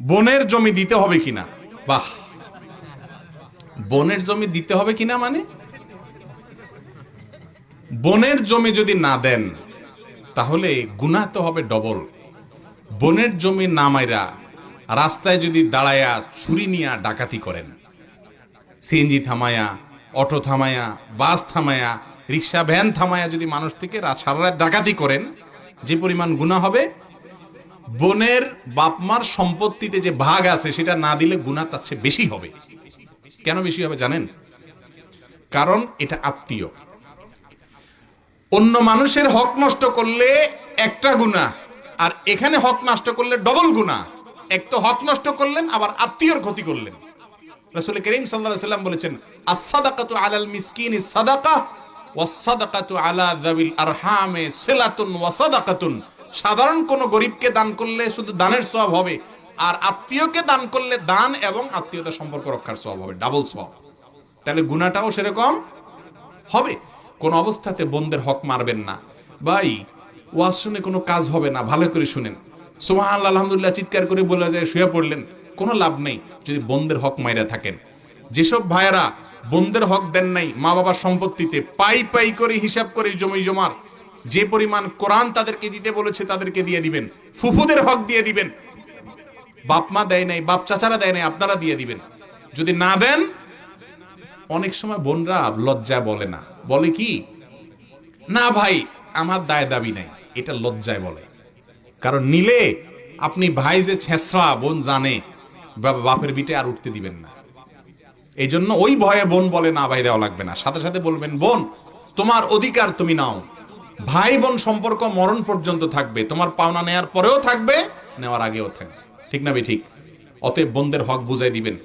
বনের জমি দিতে হবে কিনা? বাহ, বনের জমি দিতে হবে কিনা মানে বনের জমি যদি না দেন তাহলে গুনাহ তো হবে ডবল। বনের জমি না মাইরা রাস্তায় যদি দাঁড়ায়া ছুরি নিয়ে ডাকাতি করেন, সিএনজি থামায়া, অটো থামায়া, বাস থামায়া, রিক্সা ভ্যান থামায়া যদি মানুষ থেকে সারা রাত ডাকাতি করেন, যে পরিমাণ গুনাহ হবে, বনের বাপমার সম্পত্তিতে যে ভাগ আছে সেটা না দিলে গুনাহ তার চেয়ে বেশি হবে। কেন বেশি হবে জানেন? কারণ এটা আত্মীয়। অন্য মানুষের হক নষ্ট করলে একটা গুনাহ, আর এখানে হক নষ্ট করলে ডবল গুনাহ। এক তো হক নষ্ট করলেন, আবার আত্মীয়র ক্ষতি করলেন। রাসূল করিম সাল্লাল্লাহু আলাইহি ওয়াসাল্লাম বলেছেন, আস-সাদাকাতু আলাল মিসকিনি সাদাকা ওয়াস-সাদাকাতু আলা যাবিল আরহামে সিলাতুন ওয়া সাদাকাতুন। সাধারণ কোন গরিবকে দান করলে শুধু দানের সওয়াব হবে, আর আত্মীয়কে দান করলে দান এবং আত্মীয়তার সম্পর্ক রক্ষার সওয়াব হবে, ডাবল সওয়াব। তাহলে গুনাহটাও সেরকম হবে। কোন অবস্থাতে বন্ধের হক মারবেন না। ভাই, ওয়াজ শুনে কোনো কাজ হবে না, ভালো করে শুনেন। সুবহানাল্লাহ আলহামদুলিল্লাহ চিৎকার করে বলে যায় শুয়ে পড়লেন, কোনো লাভ নেই যদি বন্ধের হক মাইরা থাকেন। যেসব ভাইয়েরা বন্ধের হক দেন নাই, মা বাবার সম্পত্তিতে পাই পাই করে হিসাব করে জমি জমার যে পরিমাণ কোরআন তাদেরকে দিতে বলেছে তাদেরকে দিয়ে দিবেন। ফুফুদের হক দিয়ে দিবেন। বাপ মা দেয় নাই, বাপ চাচারা দেয় নাই, আপনারা দিয়ে দিবেন। যদি না দেন, অনেক সময় বোনরা লজ্জা বলে না, বলে কি, না ভাই আমার দায় দাবি নাই, এটা লজ্জায় বলে। কারণ নিলে আপনি ভাই যে ছেঁচড়া বোন জানে, বাপের বিটে আর উঠতে দিবেন না। এই জন্য ওই ভয়ে বোন বলে না ভাই দেওয়া লাগবে না, সাথে সাথে বলবেন বোন তোমার অধিকার তুমি নাও। ভাই বোন সম্পর্ক মরণ পর্যন্ত থাকবে, তোমার পাওনা নেয়ার পরেও থাকবে, নেওয়ার আগেও থাকবে। ঠিক না ভাই? ঠিক। অতএব বোনদের হক বুঝাই দিবেন।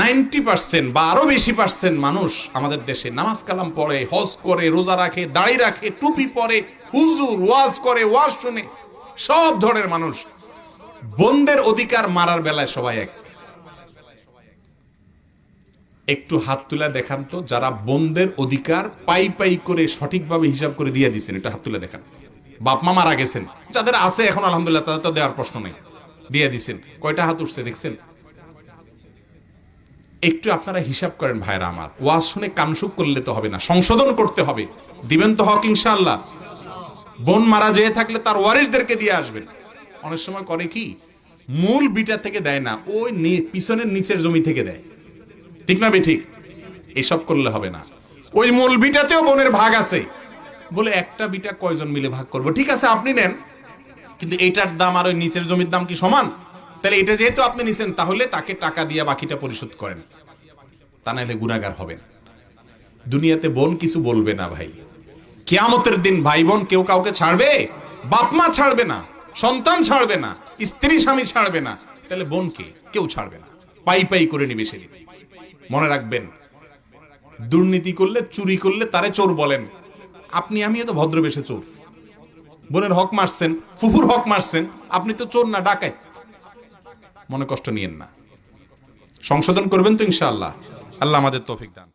90% বা আরো বেশি পার্সেন্ট মানুষ আমাদের দেশে নামাজ কালাম পড়ে, হজ করে, রোজা রাখে, দাড়ি রাখে, টুপি পরে, হুজুর ওয়াজ করে, ওয়াজ শুনে, সব ধরনের মানুষ। বোনদের অধিকার মারার বেলায় সবাই এক। একটু হাত তুলে দেখান তো যারা বোনদের অধিকার পাই পাই করে সঠিকভাবে হিসাব করে দিয়ে দিচ্ছেন, একটু হাত তুলে দেখান। বাপ মা মারা গেছেন, যাদের আছে এখন আলহামদুলিল্লাহ তাদের তো দেওয়ার প্রশ্ন নেই, দিয়ে দিচ্ছেন। কয়টা হাত উঠছে দেখছেন? একটু আপনারা হিসাব করেন ভাইরা আমার। ওয়াজ শুনে কানসুক করলে তো হবে না, সংশোধন করতে হবে। দিবেন তো হক ইনশাআল্লাহ? বোন মারা যেয়ে থাকলে তার ওয়ারিসদেরকে দিয়ে আসবেন। অনেক সময় করে কি, মূল বিটা থেকে দেয় না, ওই পিছনের নিচের জমি থেকে দেয়। ঠিক না বে ঠিক? এসব করলে হবে না। ওই মূল বিটাতেও বোনের ভাগ আছে, বলে একটা বিটা কয়জন মিলে ভাগ করবো? ঠিক আছে আপনি নেন, কিন্তু এইটার দাম আর ওই নিচের জমির দাম কি সমান? তাহলে এটা যেহেতু আপনি নিছেন, তাহলে তাকে টাকা দিয়ে বাকিটা পরিশোধ করেন, তা নাহলে গুনাহগার হবেন। দুনিয়াতে বোন কিছু বলবে না ভাই। কিয়ামতের দিন ভাই বোন কেউ কাউকে ছাড়বে? বাপ মা ছাড়বে না, সন্তান ছাড়বে না, স্ত্রী স্বামী ছাড়বে না, তাহলে বোনকে কেউ ছাড়বে না। পাই পাই করে নিবে সেদিন। মনে রাখবেন, দুর্নীতি করলে, চুরি করলে তারে চোর বলেন। আপনি আমিও তো ভদ্রবেশে চোর। বোনের হক মারছেন, ফুফুর হক মারছেন, আপনি তো চোর না, ডাকাত। মনে কষ্ট নিয়েন না, সংশোধন করবেন তো ইনশাআল্লাহ। আল্লাহ আমাদের তৌফিক দান।